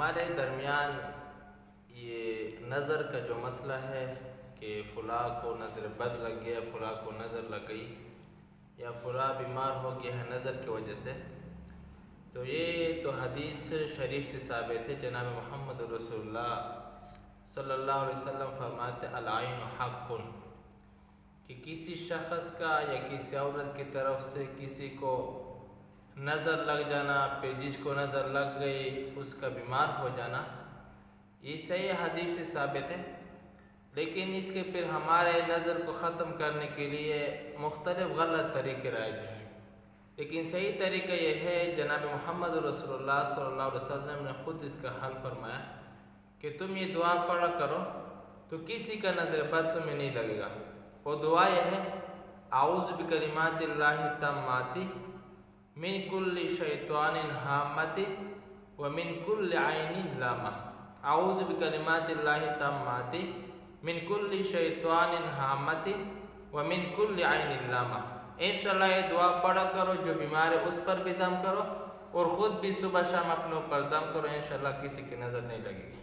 ہمارے درمیان یہ نظر کا جو مسئلہ ہے کہ فلاں کو نظر بد لگ گیا، فلاں کو نظر لگ گئی، یا فلاں بیمار ہو گیا ہے نظر کی وجہ سے، تو یہ تو حدیث شریف سے ثابت ہے۔ جناب محمد رسول اللہ صلی اللہ علیہ وسلم فرماتے العین حق، کہ کسی شخص کا یا کسی عورت کی طرف سے کسی کو نظر لگ جانا، پھر جس کو نظر لگ گئی اس کا بیمار ہو جانا، یہ صحیح حدیث سے ثابت ہے۔ لیکن اس کے پھر ہمارے نظر کو ختم کرنے کے لیے مختلف غلط طریقے رائج ہیں، لیکن صحیح طریقہ یہ ہے، جناب محمد رسول اللہ صلی اللہ علیہ وسلم نے خود اس کا حل فرمایا کہ تم یہ دعا پڑھا کرو تو کسی کا نظر بد تمہیں نہیں لگے گا۔ وہ دعا یہ ہے، اعوذ بکلمات اللہ التامات من کل شیطان ہامۃ ومن کل عین لامہ۔ اعوذ بکلمات اللہ التامات من کل شیطان ہامۃ ومن کل عین لامہ۔ انشاءاللہ یہ دعا پڑھا کرو، جو بیمار ہے اس پر بھی دم کرو، اور خود بھی صبح شام اپنے اوپر دم کرو، انشاءاللہ کسی کی نظر نہیں لگے گی۔